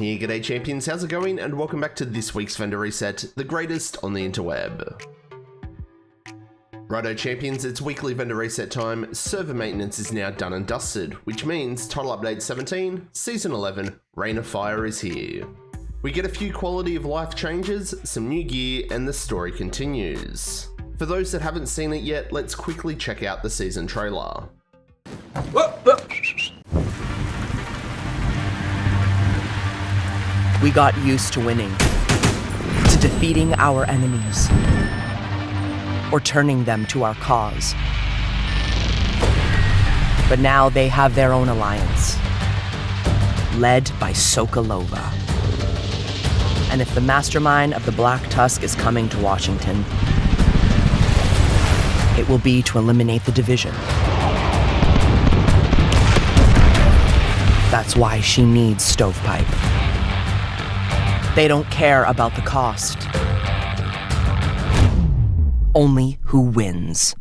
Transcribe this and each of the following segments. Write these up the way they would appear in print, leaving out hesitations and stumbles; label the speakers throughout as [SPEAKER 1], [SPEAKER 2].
[SPEAKER 1] here, g'day champions, how's it going? And welcome back to this week's vendor reset, the greatest on the interweb. Righto champions, it's weekly vendor reset time. Server maintenance is now done and dusted, which means Title Update 17, Season 11, Reign of Fire is here. We get a few quality of life changes, some new gear, and the story continues. For those that haven't seen it yet, let's quickly check out the season trailer.
[SPEAKER 2] We got used to winning, to defeating our enemies, or turning them to our cause. But now they have their own alliance, led by Sokolova. And if the mastermind of the Black Tusk is coming to Washington, it will be to eliminate the division. That's why she needs Stovepipe. They don't care about the cost. Only who wins.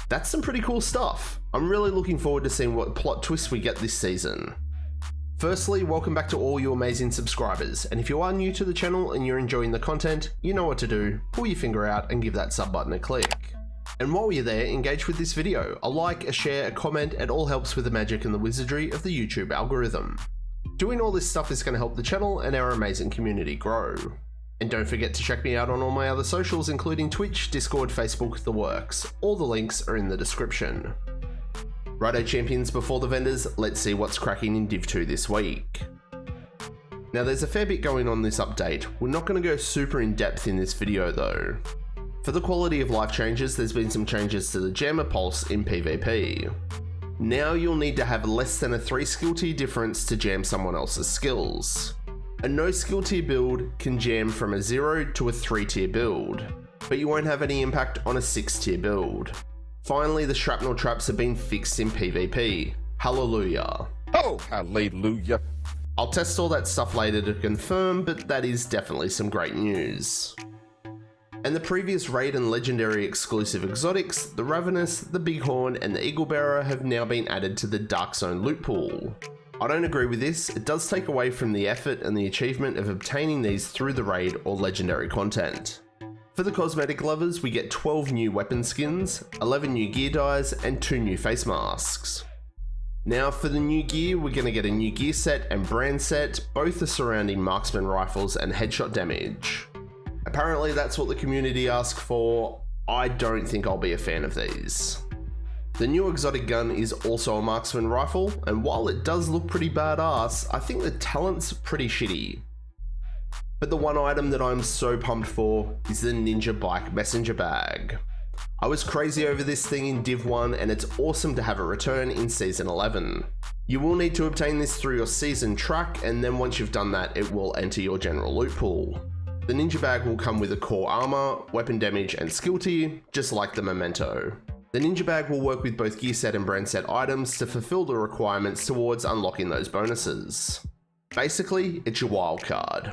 [SPEAKER 1] That's some pretty cool stuff. I'm really looking forward to seeing what plot twists we get this season. Firstly, welcome back to all you amazing subscribers, and if you are new to the channel and you're enjoying the content, you know what to do, pull your finger out and give that sub button a click. And while you're there, engage with this video. A like, a share, a comment, it all helps with the magic and the wizardry of the YouTube algorithm. Doing all this stuff is going to help the channel and our amazing community grow. And don't forget to check me out on all my other socials, including Twitch, Discord, Facebook, the works. All the links are in the description. Righto champions, before the vendors, let's see what's cracking in Div 2 this week. Now there's a fair bit going on this update. We're not going to go super in depth in this video though. For the quality of life changes, there's been some changes to the Jammer Pulse in PvP. Now you'll need to have less than a 3 skill tier difference to jam someone else's skills. A no skill tier build can jam from a 0 to a 3 tier build, but you won't have any impact on a 6 tier build. Finally, the shrapnel traps have been fixed in PvP. Hallelujah.
[SPEAKER 3] Oh, hallelujah.
[SPEAKER 1] I'll test all that stuff later to confirm, but that is definitely some great news. And the previous raid and legendary exclusive exotics, the Ravenous, the Bighorn, and the Eaglebearer have now been added to the Dark Zone loot pool. I don't agree with this. It does take away from the effort and the achievement of obtaining these through the raid or legendary content. For the cosmetic lovers, we get 12 new weapon skins, 11 new gear dyes, and 2 new face masks. Now for the new gear, we're going to get a new gear set and brand set, both the surrounding marksman rifles and headshot damage. Apparently that's what the community asked for. I don't think I'll be a fan of these. The new exotic gun is also a marksman rifle, and while it does look pretty badass, I think the talent's pretty shitty. But the one item that I'm so pumped for is the Ninja Bike Messenger Bag. I was crazy over this thing in Div 1 and it's awesome to have it return in Season 11. You will need to obtain this through your season track, and then once you've done that, it will enter your general loot pool. The Ninja Bag will come with a core armor, weapon damage, and skill tier, just like the Memento. The Ninja Bag will work with both gear set and brand set items to fulfill the requirements towards unlocking those bonuses. Basically, it's your wild card.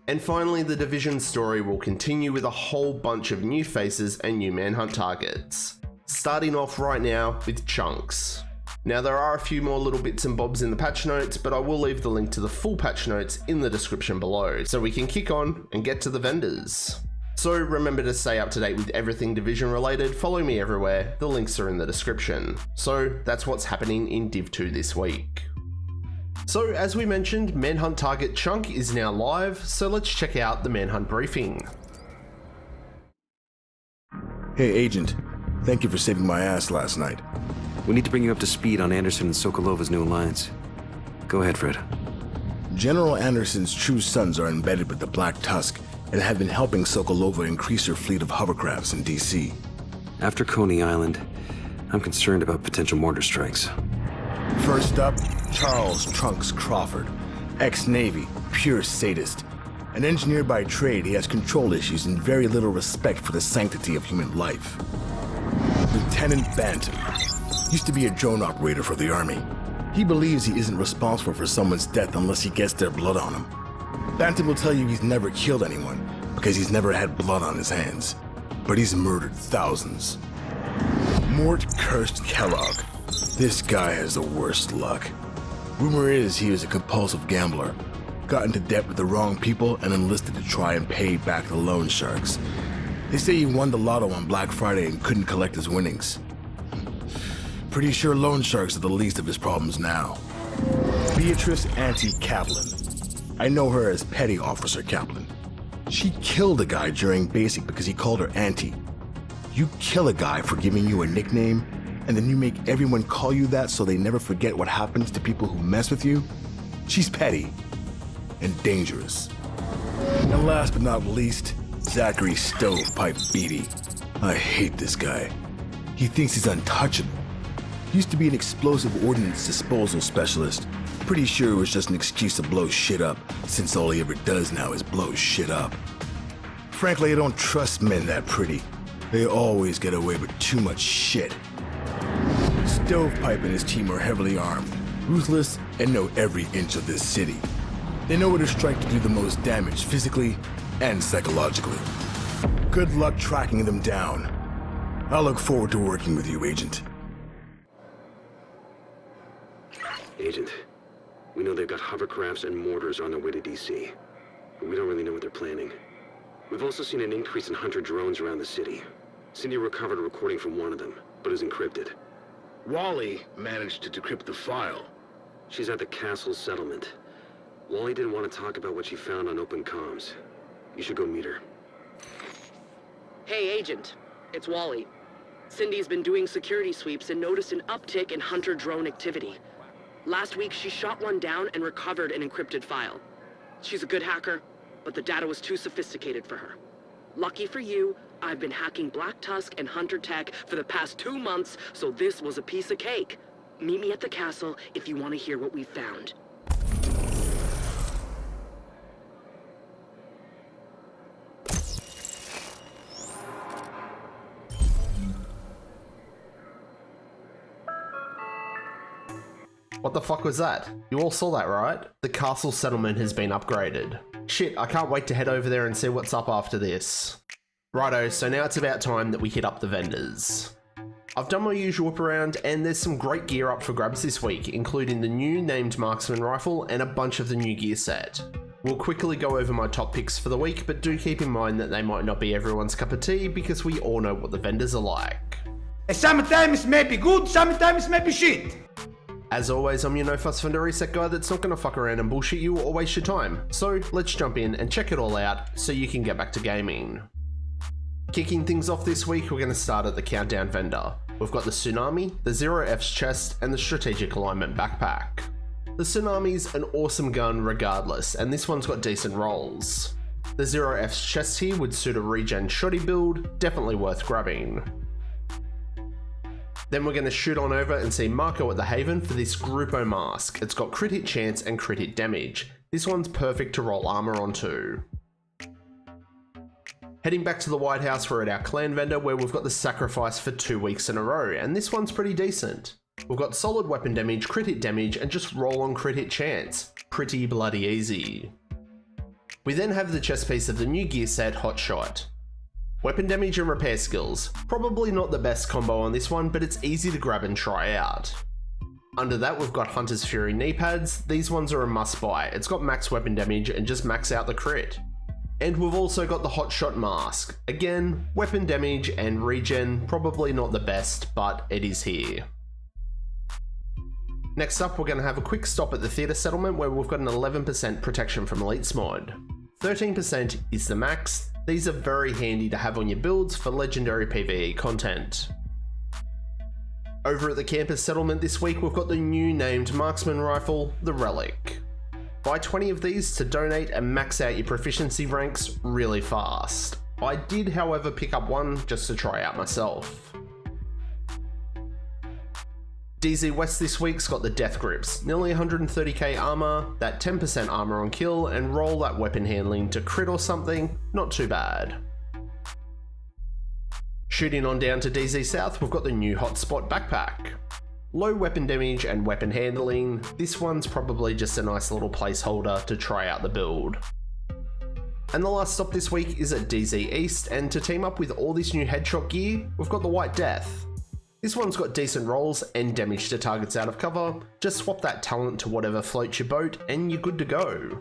[SPEAKER 1] And finally, the Division story will continue with a whole bunch of new faces and new Manhunt targets. Starting off right now with Chunks. Now there are a few more little bits and bobs in the patch notes, but I will leave the link to the full patch notes in the description below, so we can kick on and get to the vendors. So remember to stay up to date with everything Division related, follow me everywhere, the links are in the description. So that's what's happening in Div 2 this week. So as we mentioned, Manhunt target Chunk is now live, so let's check out the Manhunt briefing.
[SPEAKER 4] Hey Agent, thank you for saving my ass last night.
[SPEAKER 5] We need to bring you up to speed on Anderson and Sokolova's new alliance. Go ahead, Fred.
[SPEAKER 4] General Anderson's true sons are embedded with the Black Tusk and have been helping Sokolova increase her fleet of hovercrafts in DC.
[SPEAKER 5] After Coney Island, I'm concerned about potential mortar strikes.
[SPEAKER 4] First up, Charles Trunks Crawford, ex-Navy, pure sadist. An engineer by trade, he has control issues and very little respect for the sanctity of human life. Lieutenant Bantam. Used to be a drone operator for the Army. He believes he isn't responsible for someone's death unless he gets their blood on him. Bantam will tell you he's never killed anyone because he's never had blood on his hands. But he's murdered thousands. Mort Cursed Kellogg. This guy has the worst luck. Rumor is he was a compulsive gambler. Got into debt with the wrong people and enlisted to try and pay back the loan sharks. They say he won the lotto on Black Friday and couldn't collect his winnings. Pretty sure loan sharks are the least of his problems now. Beatrice Auntie Kaplan. I know her as Petty Officer Kaplan. She killed a guy during basic because he called her Auntie. You kill a guy for giving you a nickname, and then you make everyone call you that so they never forget what happens to people who mess with you? She's petty and dangerous. And last but not least, Zachary Stovepipe Beatty. I hate this guy. He thinks he's untouchable. Used to be an explosive ordnance disposal specialist. Pretty sure it was just an excuse to blow shit up, since all he ever does now is blow shit up. Frankly, I don't trust men that pretty. They always get away with too much shit. Stovepipe and his team are heavily armed, ruthless, and know every inch of this city. They know where to strike to do the most damage physically and psychologically. Good luck tracking them down. I look forward to working with you, Agent.
[SPEAKER 5] Agent, we know they've got hovercrafts and mortars on their way to DC, but we don't really know what they're planning. We've also seen an increase in hunter drones around the city. Cindy recovered a recording from one of them, but is encrypted.
[SPEAKER 4] Wally managed to decrypt the file.
[SPEAKER 5] She's at the castle settlement. Wally didn't want to talk about what she found on open comms. You should go meet her.
[SPEAKER 2] Hey, Agent. It's Wally. Cindy's been doing security sweeps and noticed an uptick in hunter drone activity. Last week, she shot one down and recovered an encrypted file. She's a good hacker, but the data was too sophisticated for her. Lucky for you, I've been hacking Black Tusk and Hunter Tech for the past 2 months, so this was a piece of cake. Meet me at the castle if you want to hear what we found.
[SPEAKER 1] What the fuck was that? You all saw that, right? The castle settlement has been upgraded. Shit, I can't wait to head over there and see what's up after this. Righto, so now it's about time that we hit up the vendors. I've done my usual whip around and there's some great gear up for grabs this week, including the new named marksman rifle and a bunch of the new gear set. We'll quickly go over my top picks for the week, but do keep in mind that they might not be everyone's cup of tea because we all know what the vendors are like.
[SPEAKER 6] Sometimes may be good, sometimes may be shit.
[SPEAKER 1] As always, I'm your no fuss vendor reset guy that's not gonna fuck around and bullshit you or waste your time. So let's jump in and check it all out so you can get back to gaming. Kicking things off this week, we're gonna start at the countdown vendor. We've got the Tsunami, the Zero F's chest, and the Strategic Alignment backpack. The Tsunami's an awesome gun regardless, and this one's got decent rolls. The Zero F's chest here would suit a regen shoddy build, definitely worth grabbing. Then we're going to shoot on over and see Marco at the Haven for this Grupo mask. It's got crit hit chance and crit hit damage. This one's perfect to roll armor onto. Heading back to the White House, we're at our clan vendor where we've got the Sacrifice for 2 weeks in a row, and this one's pretty decent. We've got solid weapon damage, crit hit damage, and just roll on crit hit chance. Pretty bloody easy. We then have the chest piece of the new gear set, Hot Shot. Weapon damage and repair skills. Probably not the best combo on this one, but it's easy to grab and try out. Under that, we've got Hunter's Fury knee pads. These ones are a must buy. It's got max weapon damage and just max out the crit. And we've also got the Hot Shot mask. Again, weapon damage and regen, probably not the best, but it is here. Next up, we're going to have a quick stop at the theatre settlement where we've got an 11% protection from elites mod. 13% is the max. These are very handy to have on your builds for legendary PvE content. Over at the campus settlement this week, we've got the new named marksman rifle, the Relic. Buy 20 of these to donate and max out your proficiency ranks really fast. I did, however, pick up one just to try out myself. DZ West this week's got the Death Grips, nearly 130k armor, that 10% armor on kill, and roll that weapon handling to crit or something, not too bad. Shooting on down to DZ South, we've got the new Hotspot backpack. Low weapon damage and weapon handling, this one's probably just a nice little placeholder to try out the build. And the last stop this week is at DZ East, and to team up with all this new headshot gear, we've got the White Death. This one's got decent rolls and damage to targets out of cover, just swap that talent to whatever floats your boat and you're good to go.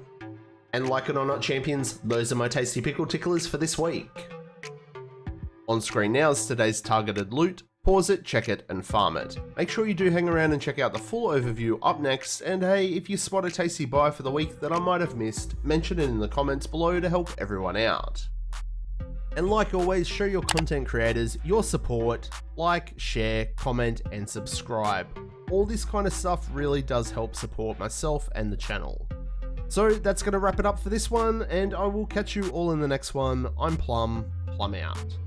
[SPEAKER 1] And like it or not, champions, those are my tasty pickle ticklers for this week. On screen now is today's targeted loot. Pause it, check it, and farm it. Make sure you do hang around and check out the full overview up next, and hey, if you spot a tasty buy for the week that I might have missed, mention it in the comments below to help everyone out. And like always, show your content creators your support, like, share, comment, and subscribe. All this kind of stuff really does help support myself and the channel. So that's going to wrap it up for this one, and I will catch you all in the next one. I'm Plum out.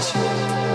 [SPEAKER 7] Acer.